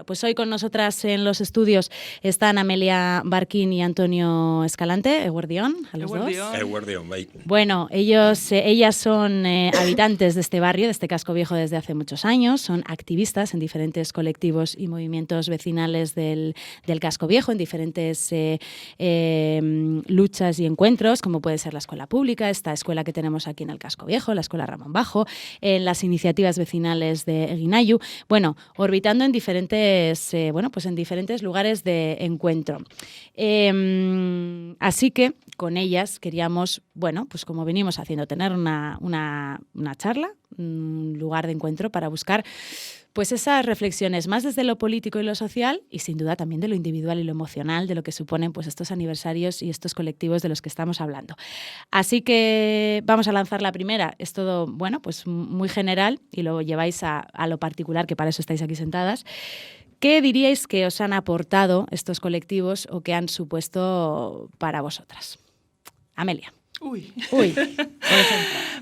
pues hoy con nosotras en los estudios están Amelia Barquín y Antonio Escalante. Eguerdión, a los dos. Eguerdión, bye. Bueno, ellas son habitantes de este barrio, de este casco viejo desde hace muchos años, son activistas en diferentes colectivos y movimientos vecinales del casco viejo, en diferentes luchas y encuentros, como puede ser la escuela pública, esta escuela que tenemos aquí en el casco viejo, la escuela Ramón Bajo, en las iniciativas vecinales de Eguinayu, bueno, orbitando en diferentes, pues en diferentes lugares de encuentro. Así que con ellas queríamos, bueno, pues como venimos haciendo, tener una charla, un lugar de encuentro para buscar pues esas reflexiones más desde lo político y lo social y sin duda también de lo individual y lo emocional de lo que suponen pues estos aniversarios y estos colectivos de los que estamos hablando. Así que vamos a lanzar la primera. Es todo, bueno, pues muy general y lo lleváis a lo particular, que para eso estáis aquí sentadas. ¿Qué diríais que os han aportado estos colectivos o que han supuesto para vosotras? Amelia. Uy, por ejemplo.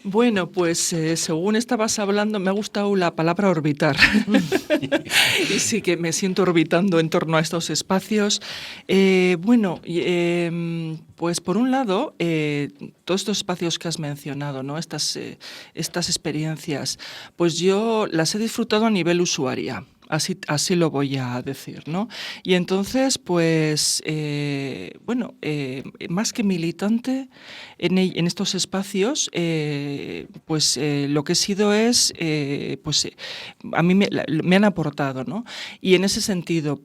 Bueno, pues según estabas hablando, me ha gustado la palabra orbitar. Y sí que me siento orbitando en torno a estos espacios. Pues por un lado, todos estos espacios que has mencionado, ¿no? Estas experiencias, pues yo las he disfrutado a nivel usuaria. Así lo voy a decir, ¿no? Y entonces, pues, más que militante en estos espacios, lo que he sido es, a mí me han aportado, ¿no? Y en ese sentido,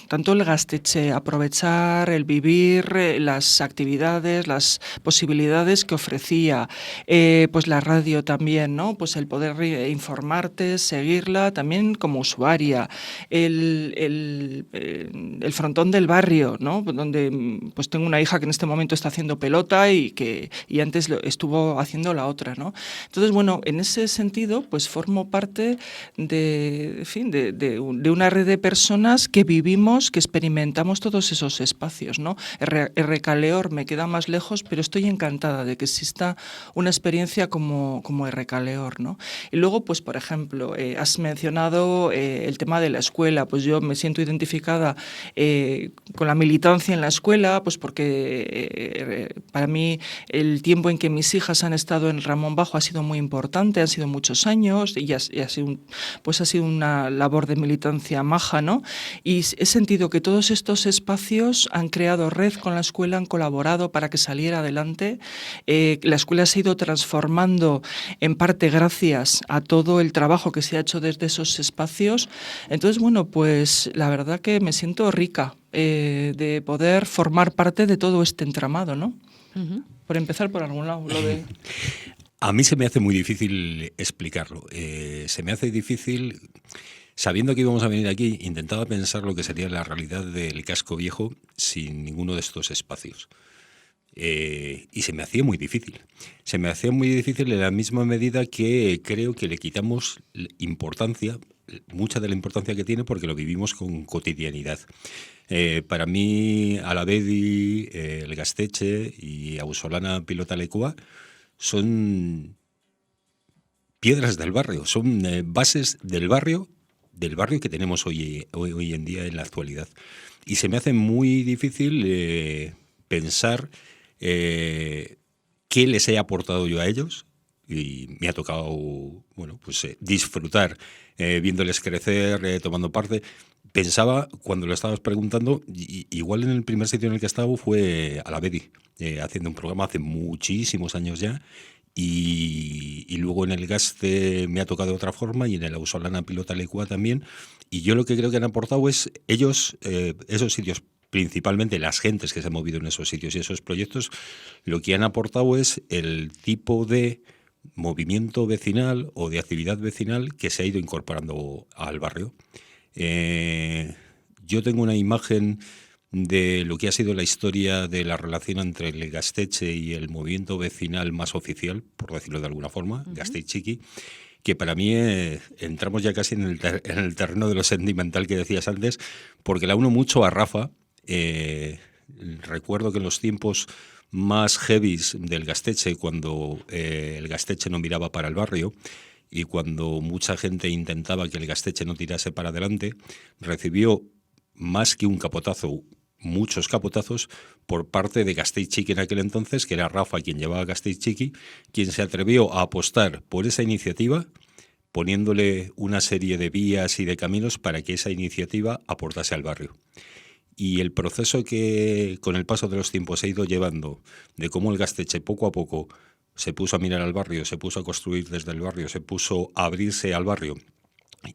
tanto el Gaztetxe, aprovechar el vivir, las actividades, las posibilidades que ofrecía, pues la radio también, ¿no? Pues el poder informarte, seguirla, también como usuaria, el frontón del barrio, ¿no? Donde pues tengo una hija que en este momento está haciendo pelota y antes estuvo haciendo la otra, ¿no? Entonces, bueno, en ese sentido, pues formo parte de una red de personas que vivimos, que experimentamos todos esos espacios, ¿no? Errekaleor me queda más lejos, pero estoy encantada de que exista una experiencia como Errekaleor, ¿no? Y luego, pues, por ejemplo, has mencionado el tema de la escuela. Pues yo me siento identificada con la militancia en la escuela, pues porque para mí el tiempo en que mis hijas han estado en Ramón Bajo ha sido muy importante, han sido muchos años y ha sido una labor de militancia maja, ¿no? Y he sentido que todos estos espacios han creado red con la escuela, han colaborado para que saliera adelante. La escuela se ha ido transformando en parte gracias a todo el trabajo que se ha hecho desde esos espacios. Entonces, bueno, pues la verdad que me siento rica de poder formar parte de todo este entramado, ¿no? Uh-huh. Por empezar por algún lado, lo de... A mí se me hace muy difícil explicarlo. Se me hace difícil, sabiendo que íbamos a venir aquí, intentaba pensar lo que sería la realidad del casco viejo sin ninguno de estos espacios. Y se me hacía muy difícil. Se me hacía muy difícil en la misma medida que creo que le quitamos importancia, mucha de la importancia que tiene, porque lo vivimos con cotidianidad. Para mí, Alavedi, el Gaztetxe y Ausolana Pilotalekua son piedras del barrio, son bases del barrio que tenemos hoy en día en la actualidad. Y se me hace muy difícil pensar qué les he aportado yo a ellos, y me ha tocado disfrutar viéndoles crecer, tomando parte. Pensaba, cuando lo estabas preguntando, igual en el primer sitio en el que estaba fue Alavedi, haciendo un programa hace muchísimos años ya, y luego en el Gazte me ha tocado de otra forma, y en el Ausolana Pilotalekua también. Y yo lo que creo que han aportado es ellos, esos sitios, principalmente las gentes que se han movido en esos sitios y esos proyectos, lo que han aportado es el tipo de movimiento vecinal o de actividad vecinal que se ha ido incorporando al barrio. Yo tengo una imagen de lo que ha sido la historia de la relación entre el Gaztetxe y el movimiento vecinal más oficial, por decirlo de alguna forma, uh-huh. Gaztetxiki, que para mí entramos ya casi en el terreno de lo sentimental que decías antes, porque la uno mucho a Rafa. Recuerdo que en los tiempos más heavies del Gaztetxe, cuando el Gaztetxe no miraba para el barrio, y cuando mucha gente intentaba que el Gaztetxe no tirase para adelante, recibió más que un capotazo, muchos capotazos por parte de Gasteiz-Txiki en aquel entonces, que era Rafa quien llevaba a Gasteiz-Txiki, quien se atrevió a apostar por esa iniciativa, poniéndole una serie de vías y de caminos para que esa iniciativa aportase al barrio. Y el proceso que con el paso de los tiempos se ha ido llevando, de cómo el Gaztetxe poco a poco se puso a mirar al barrio, se puso a construir desde el barrio, se puso a abrirse al barrio,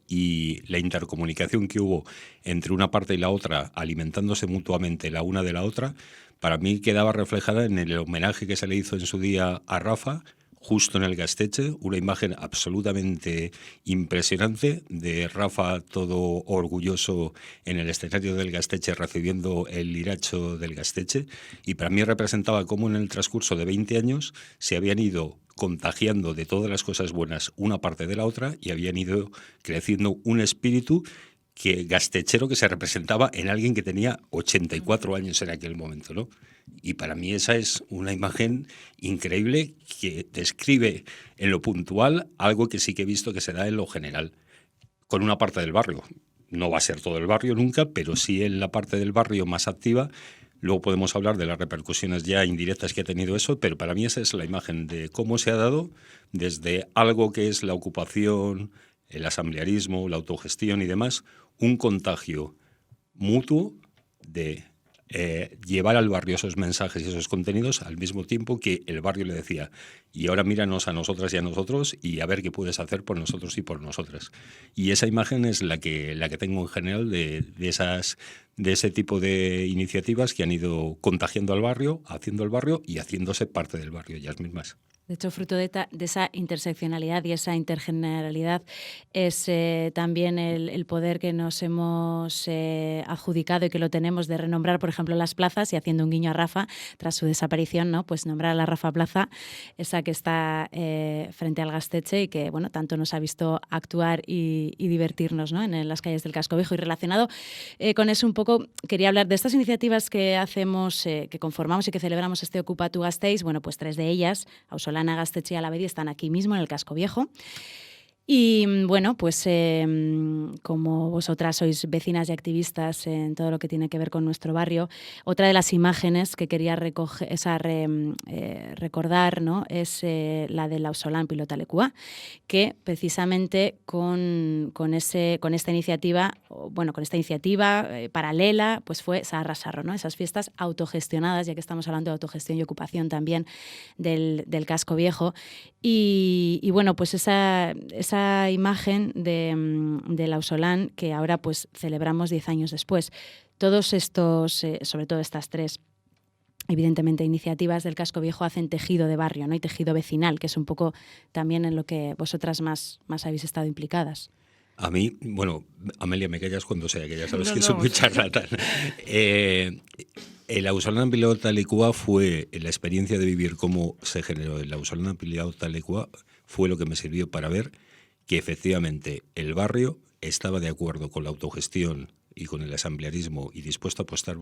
y la intercomunicación que hubo entre una parte y la otra, alimentándose mutuamente la una de la otra, para mí quedaba reflejada en el homenaje que se le hizo en su día a Rafa, justo en el Gaztetxe, una imagen absolutamente impresionante de Rafa todo orgulloso en el escenario del Gaztetxe recibiendo el liracho del Gaztetxe, y para mí representaba cómo en el transcurso de 20 años se habían ido contagiando de todas las cosas buenas una parte de la otra y habían ido creciendo un espíritu gaztetxero que se representaba en alguien que tenía 84 años en aquel momento, ¿no? Y para mí esa es una imagen increíble que describe en lo puntual algo que sí que he visto que se da en lo general, con una parte del barrio. No va a ser todo el barrio nunca, pero sí en la parte del barrio más activa. Luego podemos hablar de las repercusiones ya indirectas que ha tenido eso, pero para mí esa es la imagen de cómo se ha dado desde algo que es la ocupación, el asamblearismo, la autogestión y demás, un contagio mutuo de llevar al barrio esos mensajes y esos contenidos al mismo tiempo que el barrio le decía, y ahora míranos a nosotras y a nosotros y a ver qué puedes hacer por nosotros y por nosotras. Y esa imagen es la que tengo en general de ese tipo de iniciativas que han ido contagiando al barrio, haciendo el barrio y haciéndose parte del barrio ellas mismas. De hecho, fruto de esa interseccionalidad y esa intergeneralidad es también el poder que nos hemos adjudicado y que lo tenemos de renombrar, por ejemplo, las plazas, y haciendo un guiño a Rafa, tras su desaparición, ¿no? Pues nombrar a la Rafa Plaza, esa que está frente al Gaztetxe y que, bueno, tanto nos ha visto actuar y divertirnos, ¿no? En las calles del Casco Viejo. Y relacionado con eso un poco, quería hablar de estas iniciativas que hacemos, que conformamos y que celebramos este Ocupa tu Gasteiz. Bueno, pues 3 de ellas, Ausolana, Gaztetxe y Alavedi, están aquí mismo en el Casco Viejo. Y bueno, pues como vosotras sois vecinas y activistas en todo lo que tiene que ver con nuestro barrio, otra de las imágenes que quería recordar, ¿no? Es la del Auzolan Pilotalekua, que precisamente con esta iniciativa paralela, pues fue Zaharra Sarro, ¿no? Esas fiestas autogestionadas, ya que estamos hablando de autogestión y ocupación también del Casco Viejo. Y bueno, pues esa imagen del Auzolan que ahora pues celebramos 10 años después. Todos estos, sobre todo estas 3, evidentemente, iniciativas del Casco Viejo hacen tejido de barrio, ¿no? Y tejido vecinal, que es un poco también en lo que vosotras más habéis estado implicadas. A mí, bueno, Amelia, me callas cuando sea, que ya sabes que soy muy charlatán. El Auzolan Pilotalekua fue la experiencia de vivir cómo se generó el Auzolan Pilotalekua, fue lo que me sirvió para ver que efectivamente el barrio estaba de acuerdo con la autogestión y con el asamblearismo y dispuesto a apostar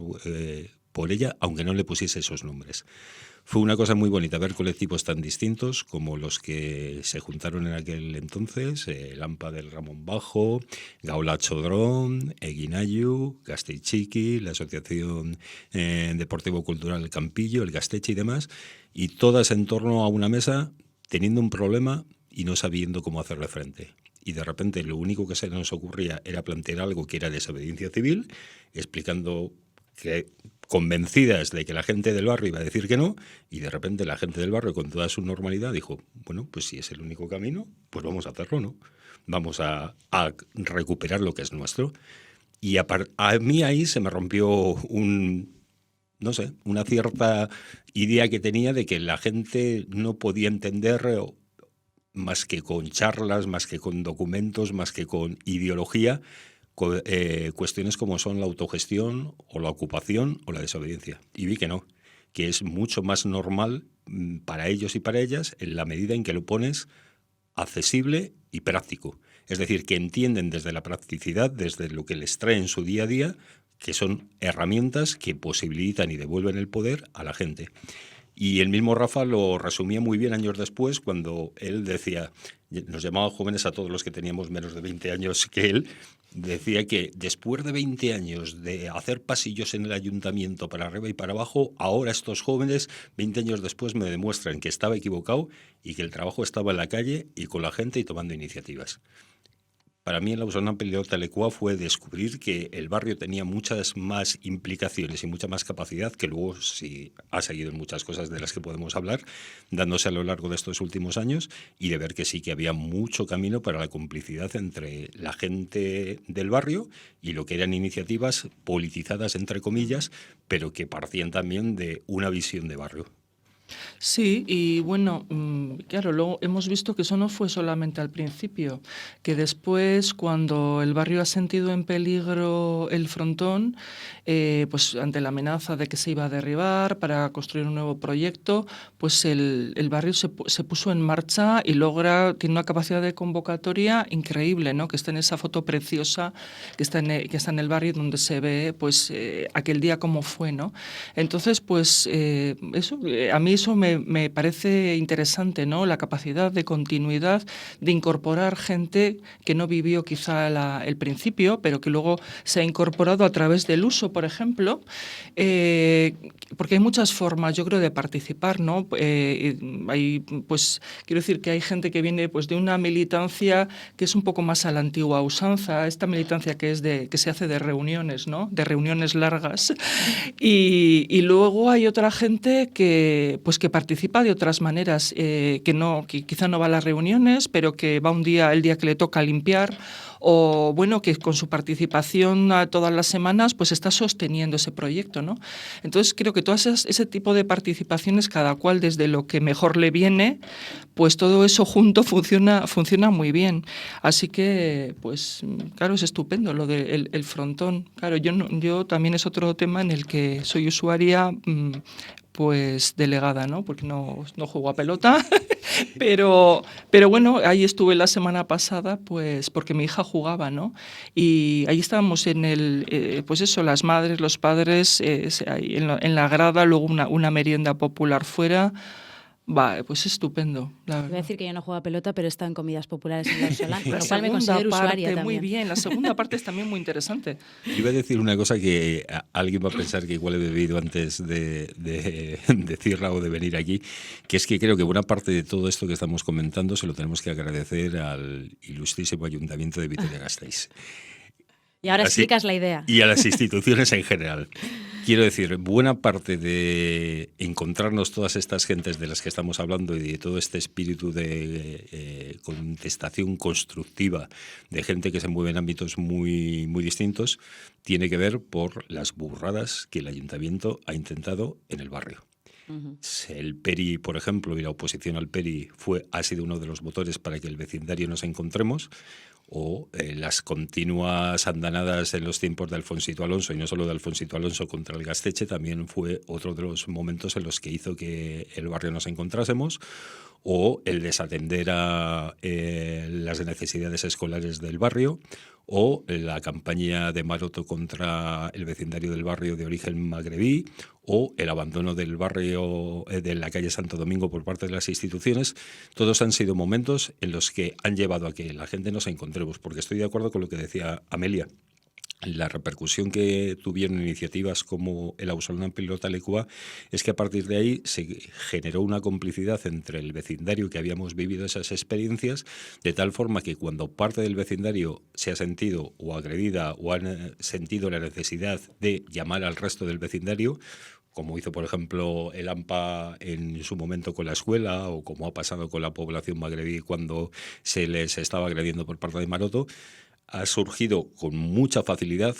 por ella, aunque no le pusiese esos nombres. Fue una cosa muy bonita ver colectivos tan distintos como los que se juntaron en aquel entonces, el AMPA del Ramón Bajo, Gaula Chodrón, Eguinayu, Gasteiz-Txiki, la Asociación Deportivo-Cultural Campillo, el Gaztetxe y demás, y todas en torno a una mesa teniendo un problema y no sabiendo cómo hacerle frente. Y de repente lo único que se nos ocurría era plantear algo que era desobediencia civil, explicando que convencidas de que la gente del barrio iba a decir que no, y de repente la gente del barrio con toda su normalidad dijo, bueno, pues si es el único camino, pues vamos a hacerlo, ¿no? Vamos a recuperar lo que es nuestro. Y a mí ahí se me rompió una cierta idea que tenía de que la gente no podía entender más que con charlas, más que con documentos, más que con ideología, cuestiones como son la autogestión o la ocupación o la desobediencia. Y vi que no, que es mucho más normal para ellos y para ellas en la medida en que lo pones accesible y práctico. Es decir, que entienden desde la practicidad, desde lo que les trae en su día a día, que son herramientas que posibilitan y devuelven el poder a la gente. Y el mismo Rafa lo resumía muy bien años después cuando él decía, nos llamaba jóvenes a todos los que teníamos menos de 20 años que él, decía que después de 20 años de hacer pasillos en el ayuntamiento para arriba y para abajo, ahora estos jóvenes, 20 años después, me demuestran que estaba equivocado y que el trabajo estaba en la calle y con la gente y tomando iniciativas. Para mí, en la Auzolana Pelota-Lecoa fue descubrir que el barrio tenía muchas más implicaciones y mucha más capacidad, que luego sí ha seguido en muchas cosas de las que podemos hablar, dándose a lo largo de estos últimos años, y de ver que sí que había mucho camino para la complicidad entre la gente del barrio y lo que eran iniciativas politizadas, entre comillas, pero que partían también de una visión de barrio. Sí, y bueno, claro, luego hemos visto que eso no fue solamente al principio, que después, cuando el barrio ha sentido en peligro el frontón, pues ante la amenaza de que se iba a derribar para construir un nuevo proyecto, pues el barrio se puso en marcha y tiene una capacidad de convocatoria increíble, ¿no? Que está en esa foto preciosa que está en el barrio, donde se ve pues aquel día cómo fue, ¿no? Entonces, pues a mí eso me parece interesante, ¿no? La capacidad de continuidad, de incorporar gente que no vivió quizá el principio, pero que luego se ha incorporado a través del uso, por ejemplo, porque hay muchas formas, yo creo, de participar, ¿no? Pues quiero decir que hay gente que viene pues de una militancia que es un poco más a la antigua usanza, esta militancia que se hace de reuniones, ¿no? De reuniones largas, y luego hay otra gente que participa de otras maneras, que quizá no va a las reuniones, pero que va el día que le toca limpiar, o bueno, que con su participación todas las semanas pues está sosteniendo ese proyecto, ¿no? Entonces creo que todas ese tipo de participaciones, cada cual desde lo que mejor le viene, pues todo eso junto funciona muy bien. Así que, pues claro, es estupendo lo del frontón. Claro, yo también es otro tema en el que soy usuaria, pues delegada, ¿no? Porque no juego a pelota, pero bueno, ahí estuve la semana pasada, pues porque mi hija jugaba, ¿no? Y ahí estábamos pues eso, las madres, los padres, en la grada, luego una merienda popular fuera. Va, pues estupendo. Voy a decir que yo no juego a pelota, pero está en comidas populares en la Auzolana, con lo cual me considero usuaria también. Muy bien, la segunda parte es también muy interesante. Iba a decir una cosa que alguien va a pensar que igual he bebido antes de decirla o de venir aquí, que es que creo que buena parte de todo esto que estamos comentando se lo tenemos que agradecer al ilustrísimo Ayuntamiento de Vitoria-Gasteiz. Y ahora explicas la idea. Y a las instituciones en general. Quiero decir, buena parte de encontrarnos todas estas gentes de las que estamos hablando y de todo este espíritu de contestación constructiva de gente que se mueve en ámbitos muy, muy distintos, tiene que ver por las burradas que el ayuntamiento ha intentado en el barrio. El PERI, por ejemplo, y la oposición al PERI ha sido uno de los motores para que el vecindario nos encontremos, o las continuas andanadas en los tiempos de Alfonsito Alonso, y no solo de Alfonsito Alonso contra el Gasteche, también fue otro de los momentos en los que hizo que el barrio nos encontrásemos, o el desatender a las necesidades escolares del barrio, o la campaña de Maroto contra el vecindario del barrio de origen magrebí, o el abandono del barrio de la calle Santo Domingo por parte de las instituciones. Todos han sido momentos en los que han llevado a que la gente nos encontremos, porque estoy de acuerdo con lo que decía Amelia. La repercusión que tuvieron iniciativas como el Auzolana Pelota-Lecoa es que a partir de ahí se generó una complicidad entre el vecindario que habíamos vivido esas experiencias, de tal forma que cuando parte del vecindario se ha sentido o agredida o han sentido la necesidad de llamar al resto del vecindario, como hizo, por ejemplo, el AMPA en su momento con la escuela, o como ha pasado con la población magrebí cuando se les estaba agrediendo por parte de Maroto, ha surgido con mucha facilidad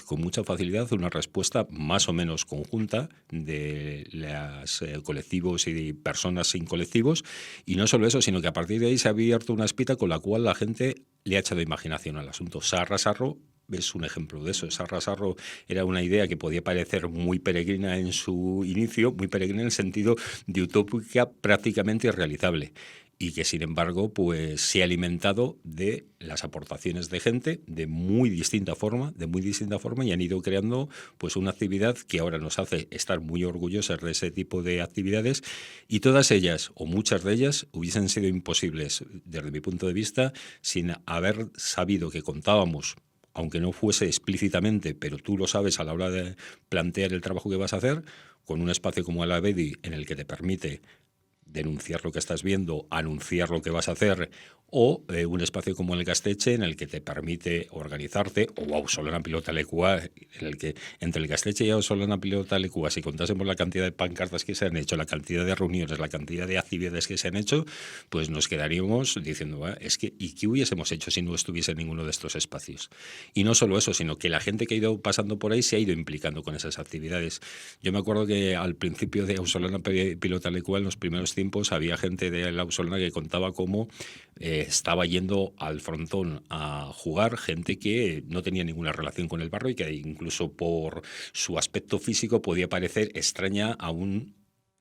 una respuesta más o menos conjunta de los colectivos y de personas sin colectivos, y no solo eso, sino que a partir de ahí se ha abierto una espita con la cual la gente le ha echado imaginación al asunto. Sarra Sarro es un ejemplo de eso. Sarra Sarro era una idea que podía parecer muy peregrina en su inicio, muy peregrina en el sentido de utópica, prácticamente irrealizable. y que sin embargo pues se ha alimentado de las aportaciones de gente de muy distinta forma y han ido creando pues una actividad que ahora nos hace estar muy orgullosos de ese tipo de actividades, y todas ellas o muchas de ellas hubiesen sido imposibles desde mi punto de vista sin haber sabido que contábamos, aunque no fuese explícitamente, pero tú lo sabes a la hora de plantear el trabajo que vas a hacer, con un espacio como el Abedi en el que te permite denunciar lo que estás viendo, anunciar lo que vas a hacer, o un espacio como el Gaztetxe en el que te permite organizarte, o Auzolana Pilota Lekua, en el que entre el Gaztetxe y Auzolana Pilota Lekua, si contásemos la cantidad de pancartas que se han hecho, la cantidad de reuniones, la cantidad de actividades que se han hecho, pues nos quedaríamos diciendo, es que, ¿y qué hubiésemos hecho si no estuviese en ninguno de estos espacios? Y no solo eso, sino que la gente que ha ido pasando por ahí se ha ido implicando con esas actividades. Yo me acuerdo que al principio de Auzolana Pilota Lekua, en los primeros tiempos, había gente de la Auzolana que contaba cómo estaba yendo al frontón a jugar gente que no tenía ninguna relación con el barrio y que incluso por su aspecto físico podía parecer extraña a un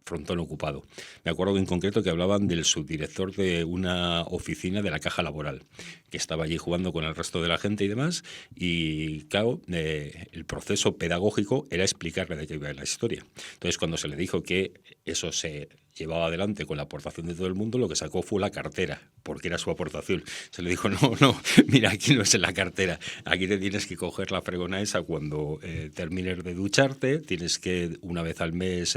frontón ocupado. Me acuerdo en concreto que hablaban del subdirector de una oficina de la Caja Laboral, que estaba allí jugando con el resto de la gente y demás, y claro, el proceso pedagógico era explicarle de qué iba la historia. Entonces, cuando se le dijo que eso se llevaba adelante con la aportación de todo el mundo, lo que sacó fue la cartera, porque era su aportación. Se le dijo, no, mira, aquí no es en la cartera, aquí te tienes que coger la fregona esa cuando termines de ducharte, tienes que una vez al mes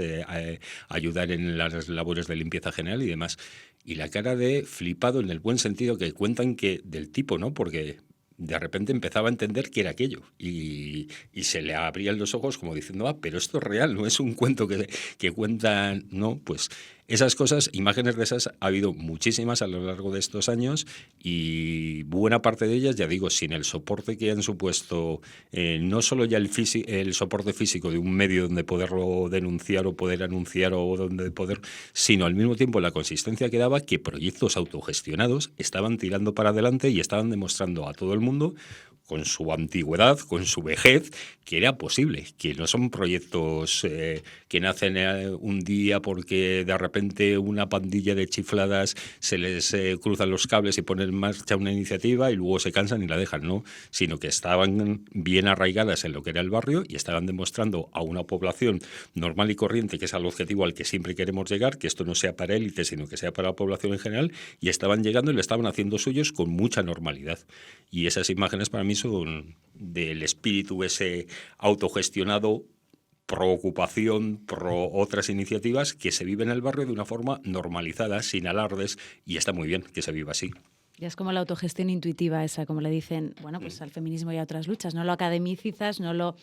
ayudar en las labores de limpieza general y demás. Y la cara de flipado en el buen sentido que cuentan que del tipo, ¿no? Porque de repente empezaba a entender qué era aquello y se le abrían los ojos como diciendo, pero esto es real, no es un cuento que cuentan, no, pues esas cosas, imágenes de esas ha habido muchísimas a lo largo de estos años y buena parte de ellas, ya digo, sin el soporte que han supuesto, no solo ya el soporte físico de un medio donde poderlo denunciar o poder anunciar o donde poder, sino al mismo tiempo la consistencia que daba que proyectos autogestionados estaban tirando para adelante y estaban demostrando a todo el mundo con su antigüedad, con su vejez, que era posible, que no son proyectos que nacen un día porque de repente una pandilla de chifladas se les cruzan los cables y ponen en marcha una iniciativa y luego se cansan y la dejan, no, sino que estaban bien arraigadas en lo que era el barrio y estaban demostrando a una población normal y corriente, que es el objetivo al que siempre queremos llegar, que esto no sea para élites, sino que sea para la población en general, y estaban llegando y lo estaban haciendo suyos con mucha normalidad. Y esas imágenes para mí son del espíritu ese autogestionado, pro ocupación, pro otras iniciativas que se vive en el barrio de una forma normalizada, sin alardes, y está muy bien que se viva así. Ya es como la autogestión intuitiva esa, como le dicen, bueno, pues al feminismo y a otras luchas. No lo academicizas, no lo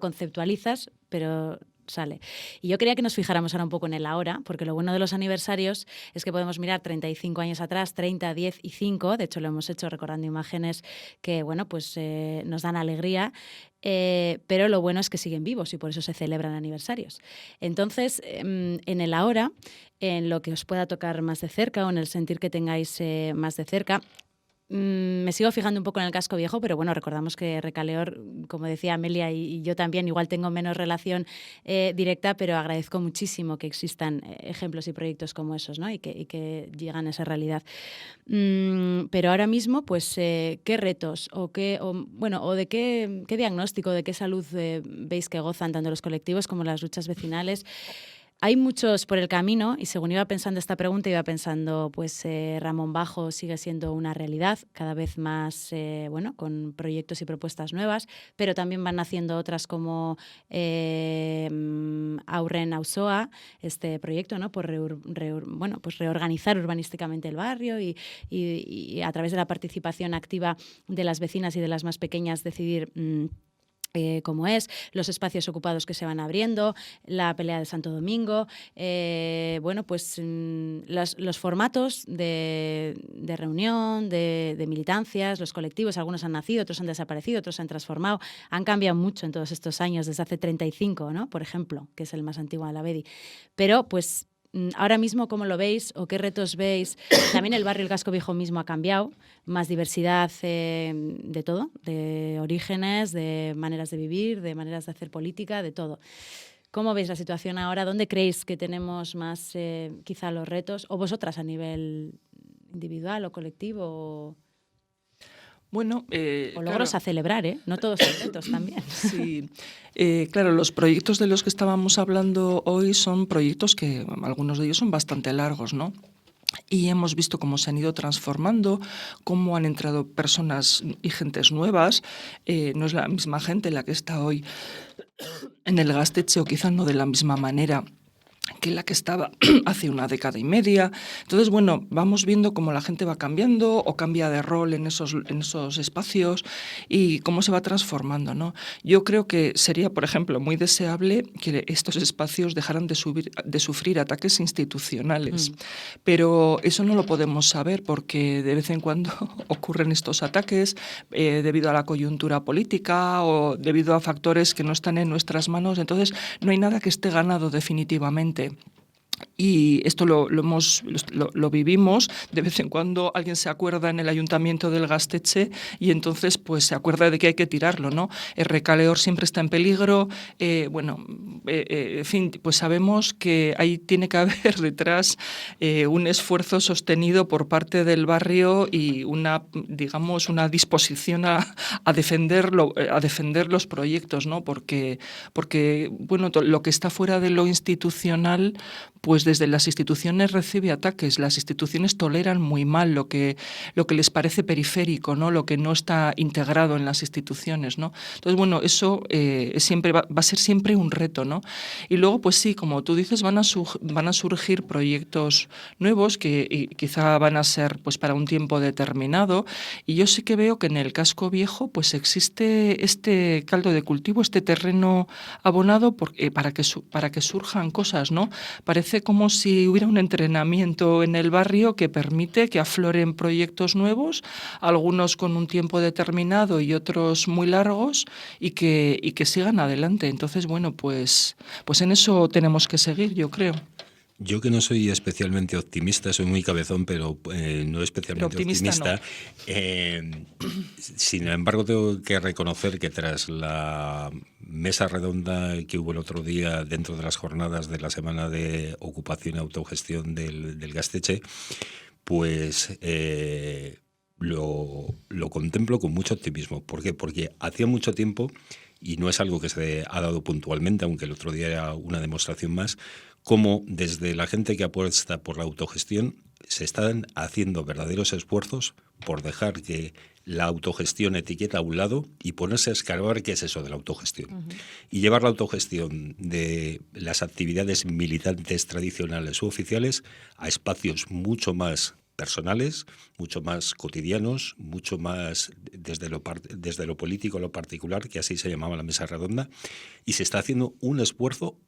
conceptualizas, pero sale. Y yo quería que nos fijáramos ahora un poco en el ahora, porque lo bueno de los aniversarios es que podemos mirar 35 años atrás, 30, 10 y 5. De hecho, lo hemos hecho recordando imágenes que, bueno, pues nos dan alegría. Pero lo bueno es que siguen vivos y por eso se celebran aniversarios. Entonces, en el ahora, en lo que os pueda tocar más de cerca o en el sentir que tengáis más de cerca, me sigo fijando un poco en el casco viejo, pero bueno, recordamos que Recaleor, como decía Amelia y yo también, igual tengo menos relación directa, pero agradezco muchísimo que existan ejemplos y proyectos como esos, ¿no? y que llegan a esa realidad. Pero ahora mismo, pues, ¿qué retos o de qué diagnóstico, de qué salud veis que gozan tanto los colectivos como las luchas vecinales? Hay muchos por el camino y según iba pensando esta pregunta, iba pensando, pues Ramón Bajo sigue siendo una realidad, cada vez más, con proyectos y propuestas nuevas, pero también van naciendo otras como Aurren Auzoa, este proyecto, ¿no? Por reorganizar urbanísticamente el barrio y a través de la participación activa de las vecinas y de las más pequeñas decidir cómo es, los espacios ocupados que se van abriendo, la pelea de Santo Domingo, los formatos de reunión, de militancias, los colectivos, algunos han nacido, otros han desaparecido, otros se han transformado, han cambiado mucho en todos estos años, desde hace 35, ¿no? Por ejemplo, que es el más antiguo de la Abedi. Pero, pues, ahora mismo, ¿cómo lo veis o qué retos veis? También el barrio El Casco Viejo mismo ha cambiado, más diversidad de todo, de orígenes, de maneras de vivir, de maneras de hacer política, de todo. ¿Cómo veis la situación ahora? ¿Dónde creéis que tenemos más quizá los retos? ¿O vosotras a nivel individual o colectivo? Bueno, O logros claro. a celebrar, ¿eh? No todos son retos también. Sí, claro, los proyectos de los que estábamos hablando hoy son proyectos que algunos de ellos son bastante largos, ¿no? Y hemos visto cómo se han ido transformando, cómo han entrado personas y gentes nuevas. No es la misma gente la que está hoy en el Gaztetxe, o quizá no de la misma manera que la que estaba hace una década y media. Entonces, bueno, vamos viendo cómo la gente va cambiando o cambia de rol en esos espacios y cómo se va transformando, ¿no? Yo creo que sería, por ejemplo, muy deseable que estos espacios dejaran de sufrir ataques institucionales, pero eso no lo podemos saber porque de vez en cuando ocurren estos ataques debido a la coyuntura política o debido a factores que no están en nuestras manos. Entonces, no hay nada que esté ganado definitivamente. Y esto lo vivimos. De vez en cuando alguien se acuerda en el ayuntamiento del Gaztetxe y entonces pues se acuerda de que hay que tirarlo, ¿no? El Recaleor siempre está en peligro. En fin, pues sabemos que ahí tiene que haber detrás un esfuerzo sostenido por parte del barrio y una disposición a defender los proyectos, ¿no? Porque bueno, lo que está fuera de lo institucional, pues desde las instituciones recibe ataques. Las instituciones toleran muy mal lo que les parece periférico, ¿no? Lo que no está integrado en las instituciones, ¿no? Entonces, bueno, eso siempre va a ser siempre un reto, ¿no? Y luego, pues sí, como tú dices, van a surgir proyectos nuevos que quizá van a ser pues para un tiempo determinado. Y yo sí que veo que en el casco viejo pues existe este caldo de cultivo, este terreno abonado para que surjan cosas, ¿no? Parece como si hubiera un entrenamiento en el barrio que permite que afloren proyectos nuevos, algunos con un tiempo determinado y otros muy largos, y que sigan adelante. Entonces, bueno, pues en eso tenemos que seguir, yo creo. Yo, que no soy especialmente optimista, soy muy cabezón, pero no especialmente optimista. No. Sin embargo, tengo que reconocer que tras la mesa redonda que hubo el otro día dentro de las jornadas de la Semana de Ocupación y Autogestión del Gaztetxe, pues lo contemplo con mucho optimismo. ¿Por qué? Porque hacía mucho tiempo, y no es algo que se ha dado puntualmente, aunque el otro día era una demostración más, cómo desde la gente que apuesta por la autogestión se están haciendo verdaderos esfuerzos por dejar que la autogestión etiqueta a un lado y ponerse a escarbar qué es eso de la autogestión. Uh-huh. Y llevar la autogestión de las actividades militantes tradicionales u oficiales a espacios mucho más personales, mucho más cotidianos, mucho más desde lo político a lo particular, que así se llamaba la mesa redonda, y se está haciendo un esfuerzo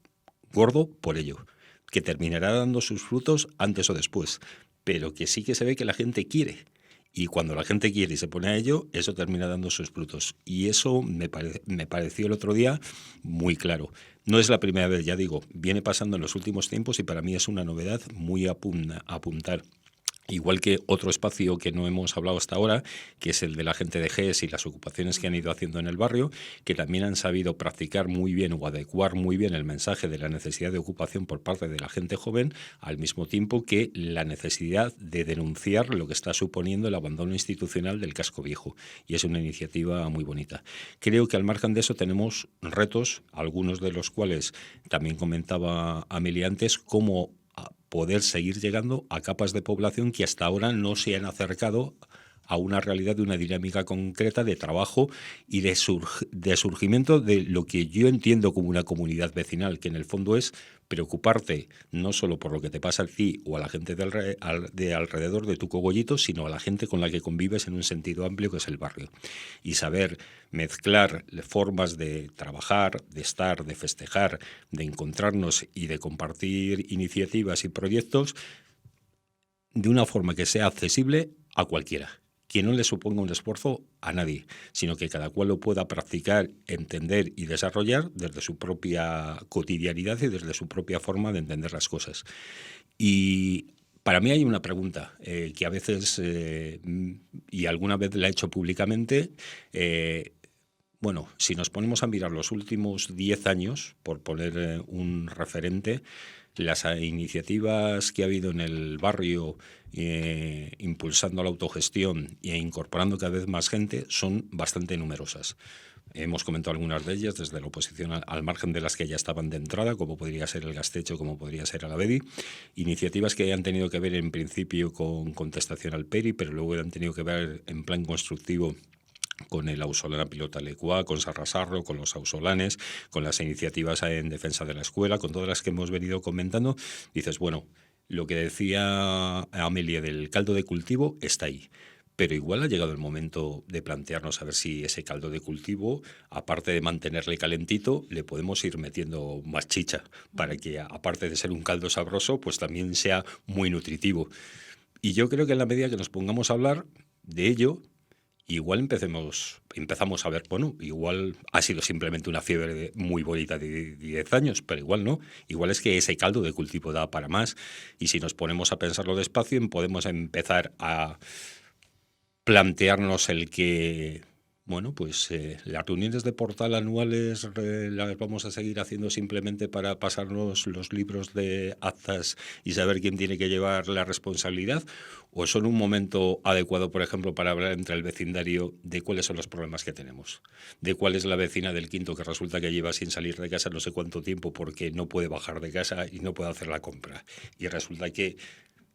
gordo por ello, que terminará dando sus frutos antes o después, pero que sí que se ve que la gente quiere. Y cuando la gente quiere y se pone a ello, eso termina dando sus frutos. Y eso me pareció el otro día muy claro. No es la primera vez, ya digo, viene pasando en los últimos tiempos y para mí es una novedad muy a apuntar. Igual que otro espacio que no hemos hablado hasta ahora, que es el de la gente de GES y las ocupaciones que han ido haciendo en el barrio, que también han sabido practicar muy bien o adecuar muy bien el mensaje de la necesidad de ocupación por parte de la gente joven, al mismo tiempo que la necesidad de denunciar lo que está suponiendo el abandono institucional del casco viejo. Y es una iniciativa muy bonita. Creo que al margen de eso tenemos retos, algunos de los cuales también comentaba Amelia antes, como poder seguir llegando a capas de población que hasta ahora no se han acercado a una realidad de una dinámica concreta de trabajo y de surgimiento de lo que yo entiendo como una comunidad vecinal, que en el fondo es preocuparte no solo por lo que te pasa a ti o a la gente de alrededor de tu cogollito, sino a la gente con la que convives en un sentido amplio que es el barrio. Y saber mezclar formas de trabajar, de estar, de festejar, de encontrarnos y de compartir iniciativas y proyectos de una forma que sea accesible a cualquiera, que no le suponga un esfuerzo a nadie, sino que cada cual lo pueda practicar, entender y desarrollar desde su propia cotidianidad y desde su propia forma de entender las cosas. Y para mí hay una pregunta que a veces, y alguna vez la he hecho públicamente, Bueno, si nos ponemos a mirar los últimos 10 años, por poner un referente, las iniciativas que ha habido en el barrio impulsando la autogestión e incorporando cada vez más gente son bastante numerosas. Hemos comentado algunas de ellas desde la oposición al margen de las que ya estaban de entrada, como podría ser el Gastecho, como podría ser Alavedi. Iniciativas que han tenido que ver en principio con contestación al PERI, pero luego han tenido que ver en plan constructivo con el Ausolana Pilota Lecua, con Sarrasarro, con los Ausolanes, con las iniciativas en defensa de la escuela, con todas las que hemos venido comentando. Dices, bueno, lo que decía Amelia del caldo de cultivo está ahí. Pero igual ha llegado el momento de plantearnos a ver si ese caldo de cultivo, aparte de mantenerle calentito, le podemos ir metiendo más chicha para que, aparte de ser un caldo sabroso, pues también sea muy nutritivo. Y yo creo que en la medida que nos pongamos a hablar de ello, igual empezamos a ver, bueno, igual ha sido simplemente una fiebre muy bonita de 10 años, pero igual no. Igual es que ese caldo de cultivo da para más. Y si nos ponemos a pensarlo despacio, podemos empezar a plantearnos el que, bueno, pues las reuniones de portal anuales las vamos a seguir haciendo simplemente para pasarnos los libros de actas y saber quién tiene que llevar la responsabilidad, o son un momento adecuado, por ejemplo, para hablar entre el vecindario de cuáles son los problemas que tenemos, de cuál es la vecina del quinto que resulta que lleva sin salir de casa no sé cuánto tiempo porque no puede bajar de casa y no puede hacer la compra, y resulta que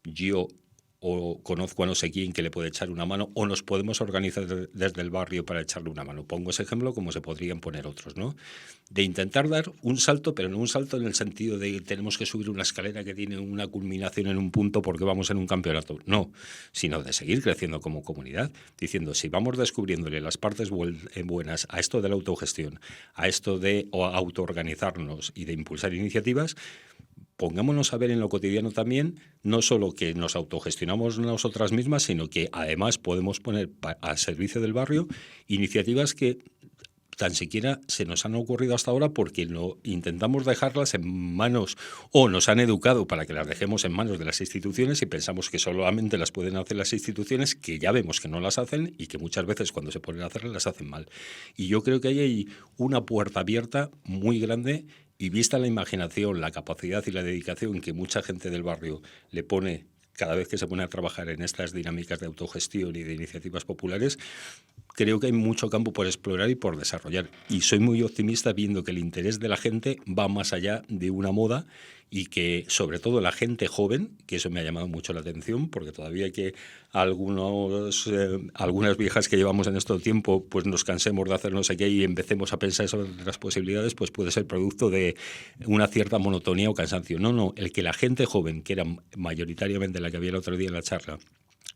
yo o conozco a no sé quién que le puede echar una mano, o nos podemos organizar desde el barrio para echarle una mano. Pongo ese ejemplo como se podrían poner otros, ¿no? De intentar dar un salto, pero no un salto en el sentido de tenemos que subir una escalera que tiene una culminación en un punto porque vamos en un campeonato. No, sino de seguir creciendo como comunidad, diciendo, si vamos descubriéndole las partes buenas a esto de la autogestión, a esto de autoorganizarnos y de impulsar iniciativas, pongámonos a ver en lo cotidiano también, no solo que nos autogestionamos nosotras mismas, sino que además podemos poner al servicio del barrio iniciativas que tan siquiera se nos han ocurrido hasta ahora porque no intentamos dejarlas en manos, o nos han educado para que las dejemos en manos de las instituciones y pensamos que solamente las pueden hacer las instituciones, que ya vemos que no las hacen y que muchas veces cuando se ponen a hacerlas las hacen mal. Y yo creo que ahí hay una puerta abierta muy grande. Y vista la imaginación, la capacidad y la dedicación que mucha gente del barrio le pone cada vez que se pone a trabajar en estas dinámicas de autogestión y de iniciativas populares, creo que hay mucho campo por explorar y por desarrollar. Y soy muy optimista viendo que el interés de la gente va más allá de una moda y que, sobre todo, la gente joven, que eso me ha llamado mucho la atención, porque todavía hay que algunas viejas que llevamos en este tiempo pues nos cansemos de hacer no sé qué y empecemos a pensar sobre las posibilidades, pues puede ser producto de una cierta monotonía o cansancio. No, el que la gente joven, que era mayoritariamente la que había el otro día en la charla,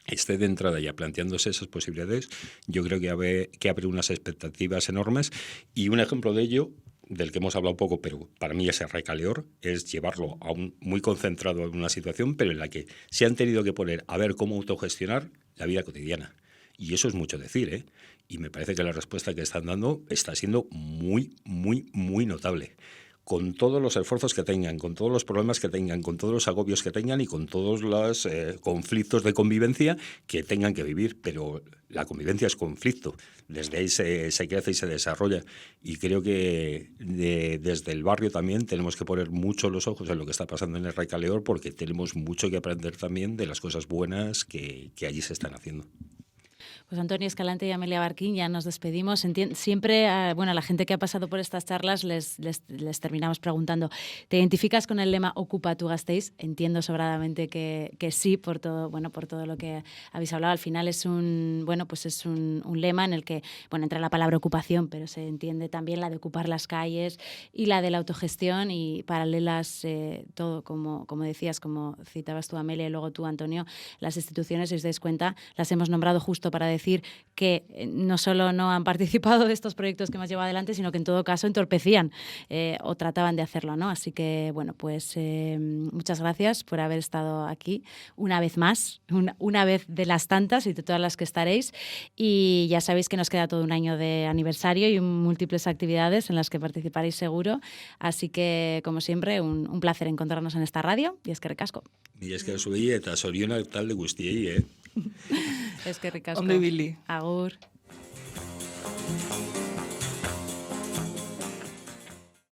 esté de entrada ya planteándose esas posibilidades, yo creo que abre unas expectativas enormes. Y un ejemplo de ello, del que hemos hablado poco, pero para mí ese recaleor, es llevarlo muy concentrado en una situación, pero en la que se han tenido que poner a ver cómo autogestionar la vida cotidiana. Y eso es mucho decir, ¿eh? Y me parece que la respuesta que están dando está siendo muy, muy, muy notable. Con todos los esfuerzos que tengan, con todos los problemas que tengan, con todos los agobios que tengan y con todos los conflictos de convivencia que tengan que vivir. Pero la convivencia es conflicto, desde ahí se crece y se desarrolla. Y creo que desde el barrio también tenemos que poner mucho los ojos en lo que está pasando en el Recaleor, porque tenemos mucho que aprender también de las cosas buenas que allí se están haciendo. Pues Antonio Escalante y Amelia Barquín, ya nos despedimos. Siempre, a la gente que ha pasado por estas charlas les terminamos preguntando, ¿te identificas con el lema Ocupa tu Gasteiz? Entiendo sobradamente que sí, por todo lo que habéis hablado. Al final es un lema en el que, entra la palabra ocupación, pero se entiende también la de ocupar las calles y la de la autogestión, y paralelas todo, como decías, como citabas tú, Amelia, y luego tú, Antonio, las instituciones, si os dais cuenta, las hemos nombrado justo para decir que no solo no han participado de estos proyectos que hemos llevado adelante, sino que en todo caso entorpecían o trataban de hacerlo, ¿no? Así que, muchas gracias por haber estado aquí una vez más, una vez de las tantas y de todas las que estaréis. Y ya sabéis que nos queda todo un año de aniversario y múltiples actividades en las que participaréis seguro. Así que, como siempre, un placer encontrarnos en esta radio, y eskerrik asko. Y es que subí eta zorionak talde guztiei, Eskerrik asko. Ondo ibili. Agur.